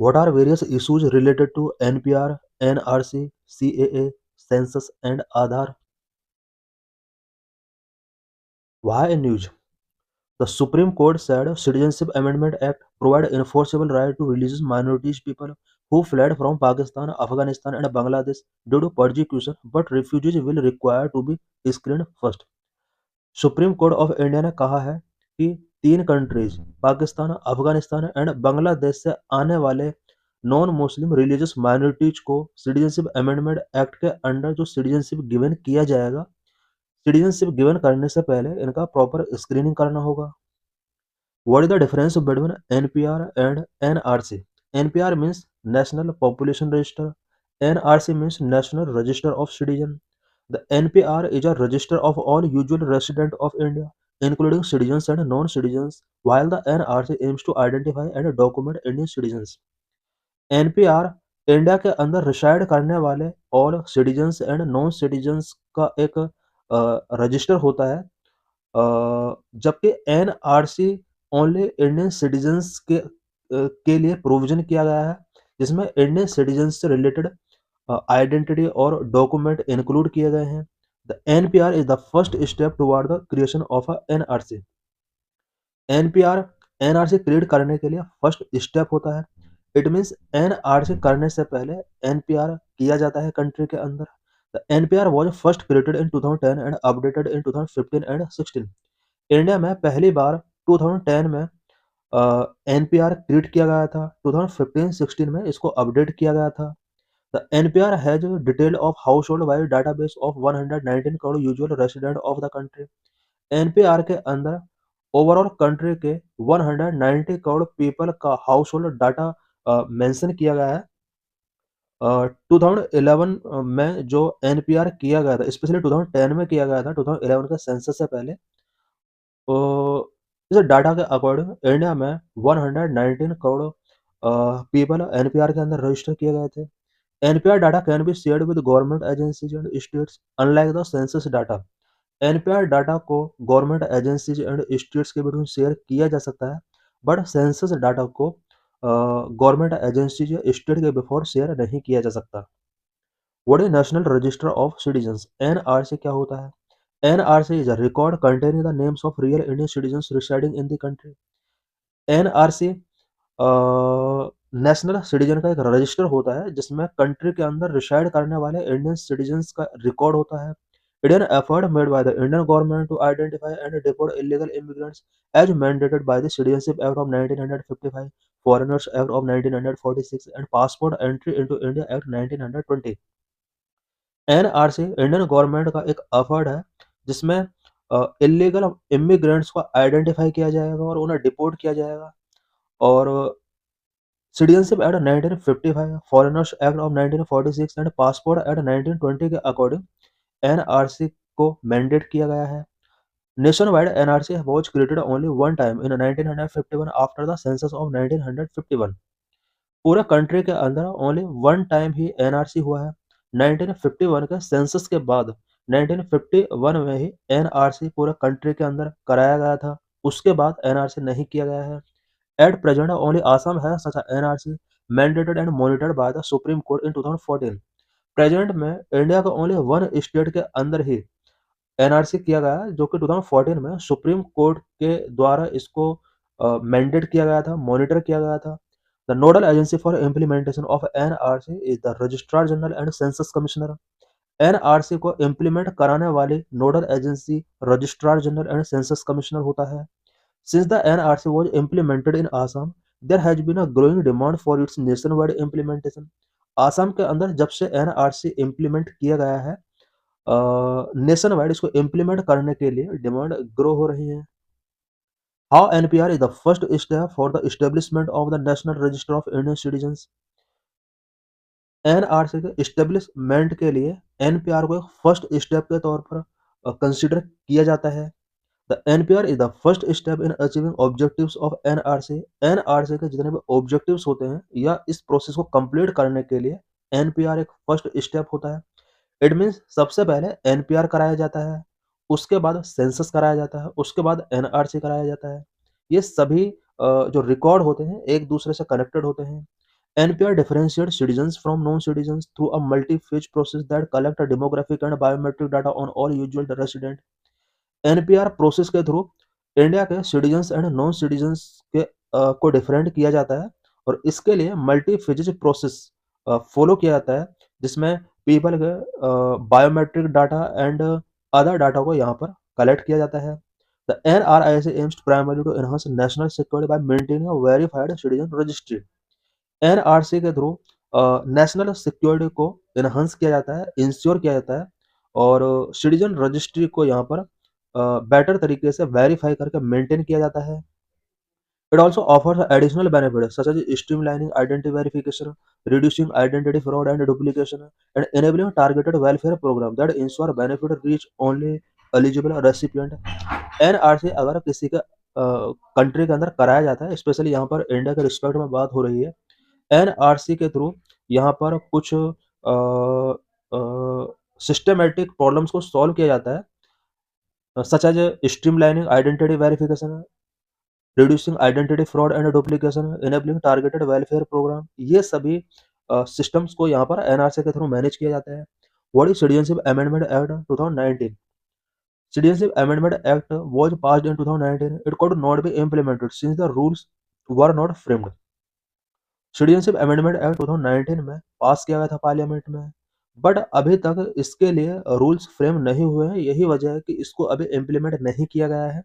What are various issues related to NPR, NRC, CAA, census, and Aadhaar? Why in news? The Supreme Court said Citizenship Amendment Act provide enforceable right to religious minorities people who fled from Pakistan, Afghanistan, and Bangladesh due to persecution, but refugees will require to be screened first. Supreme court of India ने कहा है कि 3 countries Pakistan, Afghanistan and Bangladesh से आने वाले non Muslim religious minorities को citizenship amendment act के under जो सिटीजनशिप गिवन किया जाएगा, सिटीजनशिप गिवन करने से पहले इनका प्रॉपर स्क्रीनिंग करना होगा। What is the difference between NPR and NRC? NPR means national population register, NRC means national register of citizen. The NPR is a register of all usual residents of India, including citizens and non-citizens, while the NRC aims to identify and document Indian citizens. NPR India के अंदर reside करने वाले all citizens and non citizens का एक register होता है, जबकि NRC only Indian citizens के लिए प्रोविजन किया गया है, जिसमें इंडियन सिटीजन्स से रिलेटेड आइडेंटिटी और डॉक्यूमेंट इंक्लूड किए गए हैं। The NPR is the first step toward the creation of a NRC. NPR NRC create करने के लिए फर्स्ट स्टेप होता है। इट मीन्स एनआरसी करने से पहले एनपीआर किया जाता है कंट्री के अंदर। The NPR was first created in 2010 and updated in 2015 and 16। India में पहली बार 2010 में एनपीआर क्रिएट किया गया था, 2015-16 में इसको अपडेट किया गया था। The NPR has a detail of household-wide database of 119 crore usual resident of the country. NPR के अंदर ओवरऑल कंट्री के 190 करोड़ पीपल का हाउस होल्ड डाटा मेंशन किया गया है। 2011 में जो एनपीआर किया गया था, स्पेशली 2010 में किया गया था, 2011 के सेंसस से पहले। इस डाटा के अकॉर्डिंग इंडिया में 119 करोड़ पीपल एनपीआर के अंदर रजिस्टर किए गए थे। NPR data can be shared with government agencies and states unlike the census data. NPR data को गवर्नमेंट एजेंसीज एंड स्टेट्स के बिटवीन शेयर किया जा सकता है, बट सेंसस डाटा को गवर्नमेंट एजेंसीज या स्टेट के बिफोर शेयर नहीं किया जा सकता। What is national register of citizens? NRC क्या होता है? NRC is a record containing the names of real Indian citizens residing in the country. NRC national citizen का एक रजिस्टर होता है, जिसमें कंट्री के अंदर रिसाइड करने वाले इंडियन सिटीजन्स का रिकॉर्ड होता है। Indian effort made by the Indian government to identify and deport illegal immigrants as mandated by the citizenship act of 1955, foreigners act of 1946 and passport entry into India act 1920। NRC Indian government का एक effort है, जिसमें illegal immigrants को identify किया जाएगा और उन्हें deport किया जाएगा। और citizenship act 1955, foreigners act of 1946 and passport act 1920 के अकॉर्डिंग एनआरसी को मैंडेट किया गया है। Nation wide NRC was created only one time in 1951 after the census of 1951। पूरे कंट्री के अंदर ओनली वन टाइम ही एनआरसी हुआ है, 1951 के सेंसस के बाद। 1951 में ही एनआरसी पूरे कंट्री के अंदर कराया गया था, उसके बाद एनआरसी नहीं किया गया है। At present, only Assam has such an NRC mandated and monitored by the Supreme Court in 2014। Present में इंडिया का ओनली वन स्टेट के अंदर ही एनआरसी किया गया है, जो कि 2014 में सुप्रीम कोर्ट के द्वारा इसको मैंडेट किया गया था, मॉनिटर किया गया था। The nodal agency for implementation of NRC is the registrar general and census commissioner. NRC को इम्प्लीमेंट कराने वाली nodal agency registrar general and census commissioner होता है। Since the NRC was implemented in Assam, there has been a growing demand for its nationwide implementation। Assam के अंदर जब से NRC implement किया गया है, नेशन वाइड इसको इम्प्लीमेंट करने के लिए डिमांड ग्रो हो रही है। How NPR is the first step for the establishment of the national register of Indian citizens. NRC के एस्टेब्लिशमेंट के लिए एनपीआर को एक फर्स्ट स्टेप के तौर पर कंसिडर किया जाता है। The NPR is the first step in achieving objectives of NRC। NRC के जितने भी ऑब्जेक्टिव्स होते हैं या इस प्रोसेस को कंप्लीट करने के लिए NPR एक फर्स्ट स्टेप होता है। इट मीन्स सबसे पहले NPR कराया जाता है, उसके बाद सेंसस कराया जाता है, उसके बाद NRC कराया जाता है। ये सभी जो रिकॉर्ड होते हैं एक दूसरे से कनेक्टेड होते हैं। NPR differentiates citizens from non-citizens through a multi-phase process that collects demographic and biometric data on all usual residents. NPR process के थ्रू इंडिया के सिटीजन्स एंड नॉन सिटीजन्स के को डिफरेंट किया जाता है और इसके लिए मल्टी फेजेज प्रोसेस फॉलो किया जाता है जिसमें पीपल के biometric data and other data को यहाँ पर कलेक्ट किया जाता है. The NRIC aims primarily to enhance national security by maintaining a verified citizen registry. NRC के थ्रू नेशनल सिक्योरिटी को इनहांस किया जाता है, इंश्योर किया जाता है और सिटीजन रजिस्ट्री को यहाँ पर बेटर तरीके से वेरीफाई करके मेंटेन किया जाता है. It also offers additional benefits such as streamlining identity verification, reducing identity fraud and duplication, and enabling targeted welfare programs that ensure benefit reach only eligible recipient. NRC अगर किसी का country के अंदर कराया जाता है, स्पेशली यहाँ पर इंडिया के रिस्पेक्ट में बात हो रही है, एनआरसी के थ्रू यहाँ पर कुछ सिस्टमेटिक प्रॉब्लम्स को सॉल्व किया जाता है such as streamlining identity verification, reducing identity fraud and duplication, enabling targeted welfare program. ये सभी सिस्टम्स को यहाँ पर एनआरसी के थ्रू मैनेज किया जाता है. What is citizenship amendment act 2019? Citizenship Amendment Act was passed in 2019. It could not be implemented since the rules were not framed. Citizenship amendment act 2019 में पास किया गया था पार्लियामेंट में, बट अभी तक इसके लिए रूल्स फ्रेम नहीं हुए हैं. यही वजह है कि इसको अभी इम्प्लीमेंट नहीं किया गया है.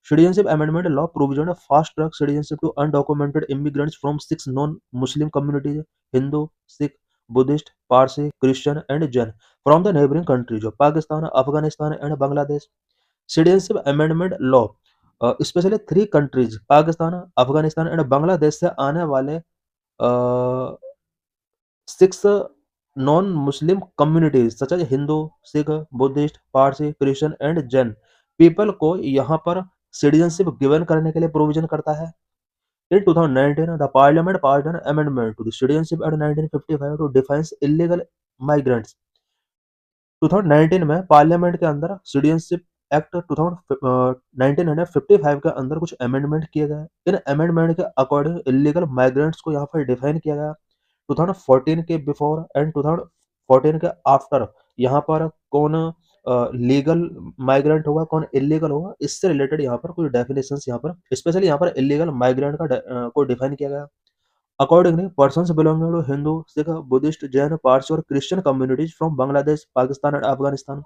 Citizenship amendment law provision fast track citizenship to undocumented immigrants from 6 non Muslim communities, Hindu, Sikh, Buddhist, Parsi, Christian and Jain from the neighbouring countries of Pakistan, Afghanistan and Bangladesh. Citizenship amendment law specially 3 countries Pakistan, Afghanistan and Bangladesh से आने वाले 6 non-Muslim communities such as Hindu, Sikh, Buddhist, Parsi, Christian and Jain people को यहाँ पर citizenship given करने के लिए provision करता है. In 2019, the Parliament passed an amendment to the Citizenship Act 1955 to define illegal migrants. 2019 में पार्लियामेंट के अंदर सिटीजनशिप एक्ट 1955 के अंदर कुछ अमेंडमेंट किए गए. इन अमेंडमेंट के अकॉर्डिंग इलीगल माइग्रेंट्स को यहाँ पर डिफाइन किया गया. 2014 के बिफोर एंड 2014 के आफ्टर यहाँ पर कौन लीगल माइग्रेंट होगा, कौन इलीगल होगा, इससे रिलेटेड यहाँ पर कुछ डेफिनेशंस यहाँ पर स्पेशली यहाँ पर इलीगल माइग्रेंट का को डिफाइन किया गया. Accordingly, persons belonging to Hindu, Sikh, Buddhist, Jain, Parsi or Christian communities from Bangladesh, Pakistan and Afghanistan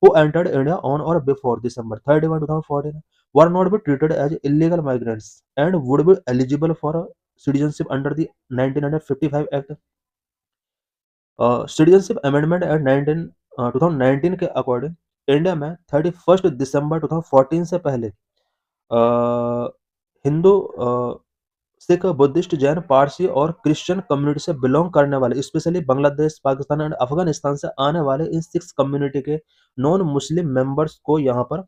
who entered India on or before December 31, 2014 were not be treated as illegal migrants and would be eligible for citizenship under the 1955 Act. Citizenship Amendment Act 2019 के according India में 31 दिसंबर 2014 से पहले Hindu, Sikh, Buddhist, Jain, Parsi और Christian community से belong करने वाले specially Bangladesh, Pakistan and Afghanistan से आने वाले इन 6 कम्युनिटी के नॉन मुस्लिम मेंबर्स को यहाँ पर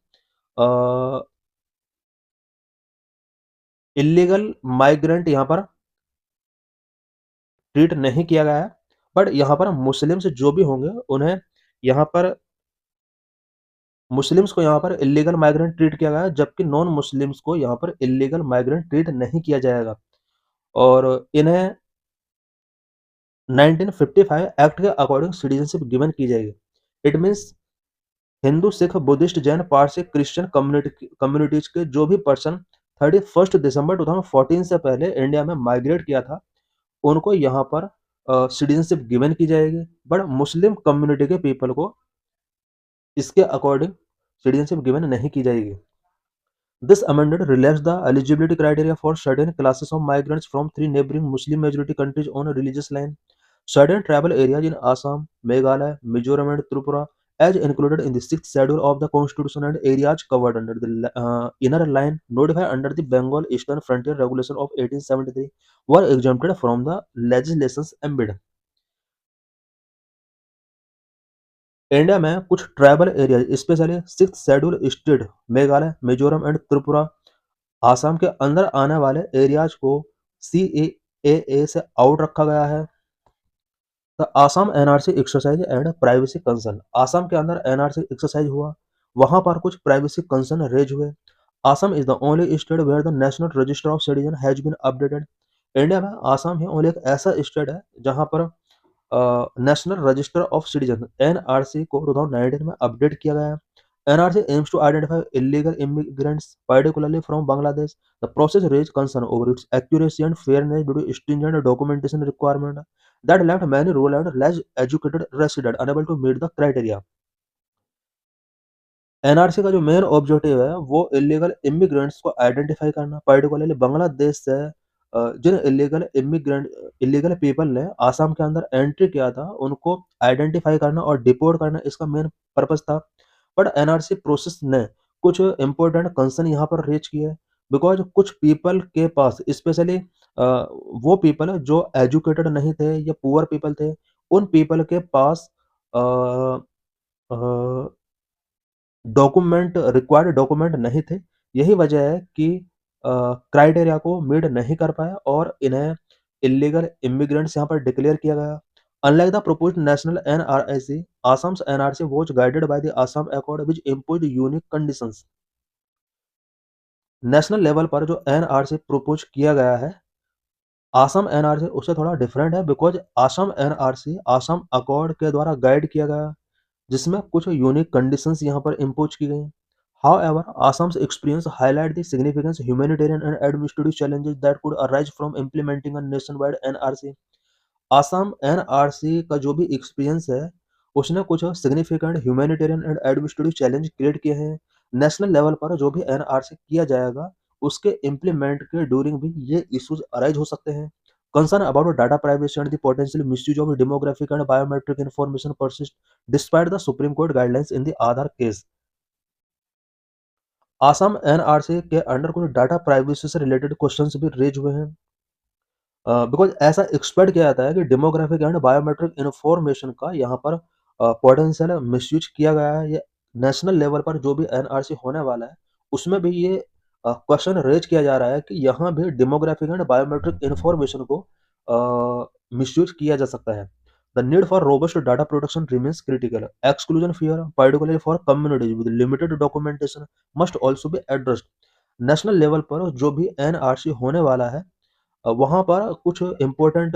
इलीगल माइग्रेंट यहाँ पर ट्रीट नहीं किया गया है. बट यहाँ पर मुस्लिम्स जो भी होंगे उन्हें यहाँ पर मुस्लिम्स को यहाँ पर इलीगल माइग्रेंट ट्रीट किया गया है, जबकि नॉन मुस्लिम्स को यहाँ पर इलीगल माइग्रेंट ट्रीट नहीं किया जाएगा और इन्हें 1955 एक्ट के अकॉर्डिंग सिटीजनशिप गिवन की जाएगी. It means Hindu, Sikh, Buddhist, Jain, Parsi, Christian communities के जो भी पर्सन 31 दिसंबर 2014 से पहले इंडिया में माइग्रेट किया था उनको यहाँ पर सिटीजनशिप गिवन की जाएगी. बट मुस्लिम कम्युनिटी के पीपल को इसके अकॉर्डिंग सिटीजनशिप गिवन नहीं की जाएगी. This amendment relaxed the eligibility criteria for certain classes of migrants from 3 neighboring Muslim majority countries on a religious line. Certain tribal areas in Assam, Meghalaya, Mizoram and Tripura, as included in the 6th schedule of the constitution, and areas covered under the inner line notified under the Bengal Eastern Frontier Regulation of 1873 were exempted from the legislation's ambit. India में कुछ tribal area specially 6th schedule state Meghalaya, Mizoram and Tripura, Assam के अंदर आने वाले areas को CAA से out रखा गया है. The Assam NRC exercise and privacy concern. Assam के अंदर एनआरसी एक्सरसाइज हुआ, वहां पर कुछ प्राइवेसी कंसर्न रेज हुए. Assam is the only state where the national register of citizen has been updated. India में आसाम ही ओनली एक ऐसा स्टेट है जहाँ पर national register of citizen NRC को 2019 में अपडेट किया गया है। NRC aims to identify illegal immigrants, particularly from Bangladesh. The process raised concern over its accuracy and fairness due to stringent documentation requirement that left many rural and less educated residents unable to meet the criteria. NRC का जो main objective है वो illegal immigrants को identify करना, particularly Bangladesh से जिन illegal people ने आसाम के अंदर एंट्री किया था उनको आइडेंटिफाई करना और डिपोर्ट करना इसका मेन पर्पस था। बट एनआरसी प्रोसेस ने कुछ इंपॉर्टेंट कंसर्न यहाँ पर रेज किए, बिकॉज कुछ पीपल के पास स्पेशली वो पीपल जो एजुकेटेड नहीं थे या पुअर पीपल थे, उन पीपल के पास रिक्वायर्ड डॉक्यूमेंट नहीं थे। यही वजह है कि क्राइटेरिया को मीट नहीं कर पाया और इन्हें इलीगल इमिग्रेंट्स यहाँ पर डिक्लेयर किया गया। Unlike the proposed national NRC, Assam's NRC was guided by the Assam Accord which imposed unique conditions। National level पर जो एनआरसी प्रपोज किया गया है, आसाम एनआरसी उससे थोड़ा डिफरेंट है, because Assam NRC Assam accord के द्वारा गाइड किया गया, जिसमें कुछ यूनिक कंडीशंस यहाँ पर इम्पोज की गई। However, Assam's experience highlight the significant humanitarian and administrative challenges that could arise from implementing a nationwide NRC। Assam NRC का जो भी एक्सपीरियंस है उसने कुछ significant humanitarian and administrative challenge create किए हैं। नेशनल लेवल पर जो भी एनआरसी किया जाएगा उसके इम्प्लीमेंट के ड्यूरिंग भी ये इश्यूज अराइज हो सकते हैं। Concern about data privacy and the potential misuse of demographic and biometric information persist despite the supreme court guidelines in the Aadhaar case. Assam NRC के अंडर कुछ डाटा प्राइवेसी से related questions भी raise हुए हैं, because ऐसा expect किया जाता है कि डेमोग्राफिक एंड बायोमेट्रिक इन्फॉर्मेशन का यहाँ पर पोटेंशियल मिसयूज किया गया है। ये नेशनल लेवल पर जो भी एनआरसी होने वाला है उसमें भी ये क्वेश्चन रेज किया जा रहा है कि यहाँ भी डेमोग्राफिक एंड बायोमेट्रिक इन्फॉर्मेशन को मिसयूज किया जा सकता है। The need for robust data protection remains critical. Exclusion fear particularly for communities with limited documentation must also be addressed. National level पर जो भी एनआरसी होने वाला है वहाँ पर कुछ इम्पोर्टेंट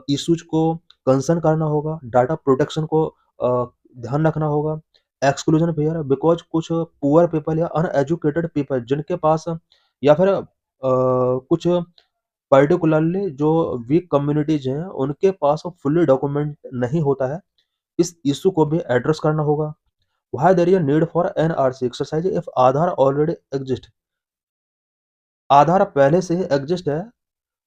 इश्यूज को कंसर्न करना होगा, डाटा प्रोटेक्शन को ध्यान रखना होगा। एक्सक्लूजन फियर बिकॉज कुछ पुअर पीपल या अनएजुकेटेड पीपल जिनके पास या फिर कुछ पर्टिकुलरली जो वीक कम्युनिटीज हैं उनके पास फुल्ली डॉक्यूमेंट नहीं होता है, इस इशू को भी एड्रेस करना होगा। Why there is a need for NRC exercise if Aadhaar already exist. Aadhaar पहले से ही एग्जिस्ट है,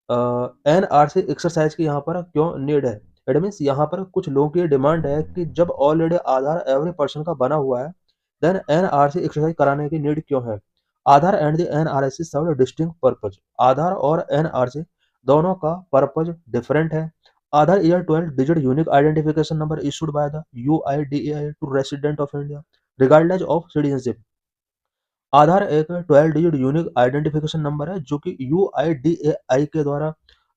एनआरसी एक्सरसाइज की यहाँ पर क्यों नीड है। इट मीन्स यहाँ पर कुछ लोगों की डिमांड है कि जब ऑलरेडी आधार एवरी पर्सन का बना हुआ है देन एनआरसी एक्सरसाइज कराने की नीड क्यों है। Aadhaar and the NRC serve distinct purpose. Aadhaar और एनआरसी दोनों का पर्पज डिफरेंट है। Aadhaar is a 12 digit unique identification number issued by the UIDAI to resident of India regardless of citizenship. Aadhaar एक 12 डिजिट यूनिक आइडेंटिफिकेशन नंबर है जो कि यूआईडीएआई के द्वारा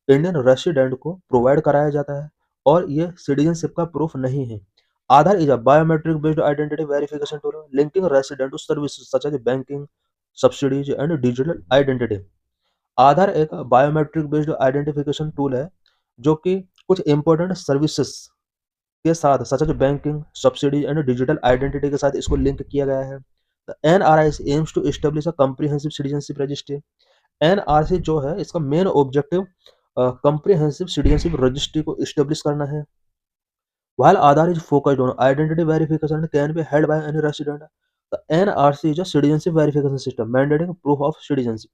इंडियन रेसिडेंट को प्रोवाइड कराया जाता है और ये सिटीजनशिप का प्रूफ नहीं है। Aadhaar is a biometric based identity verification tool linking resident to services such as banking, subsidies and digital identity. Aadhaar एक बायोमेट्रिक बेस्ड आइडेंटिफिकेशन टूल है जो कि कुछ इंपॉर्टेंट सर्विसेज के साथ such as banking, subsidy and digital identity के साथ इसको लिंक किया गया है। The NRI aims to establish a comprehensive citizenship registry. NRC जो है इसका main objective comprehensive citizenship registry को एस्टेब्लिश करना है। While Aadhaar is focused on identity verification and can be held by any resident, the NRC is a citizenship verification system mandating proof of citizenship।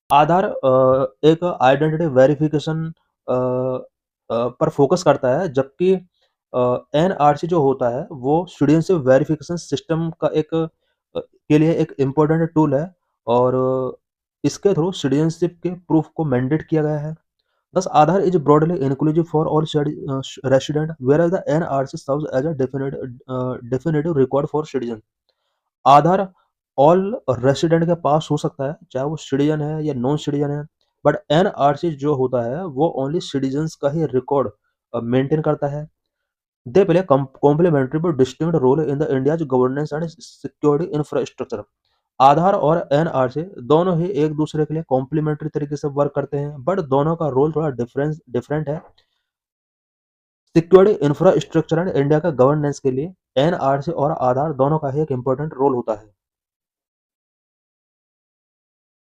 आधार एक identity verification पर focus करता है, जबकि NRC जो होता है वो सिटीजनशिप वेरिफिकेशन सिस्टम का के लिए एक इम्पोर्टेंट टूल है और इसके थ्रू सिटीजनशिप के प्रूफ को मैंडेट किया गया है। Thus, Aadhaar is broadly inclusive for all resident, whereas the NRC serves as a definitive record for citizen। Aadhaar all resident के पास हो सकता है चाहे वो सिटीजन है या नॉन सिटीजन है, बट एनआरसी जो होता है वो ओनली सिटीजन्स का ही रिकॉर्ड मेंटेन करता है। They play complementary but distinct role in the India's governance and security infrastructure. Aadhaar और एनआरसी दोनों ही एक दूसरे के लिए कॉम्प्लीमेंट्री तरीके से वर्क करते हैं, बट दोनों का रोल थोड़ा डिफरेंट है। सिक्योर्ड इंफ्रास्ट्रक्चर एंड इंडिया का गवर्नेंस के लिए एनआरसी और आधार दोनों का ही एक इंपॉर्टेंट रोल होता है।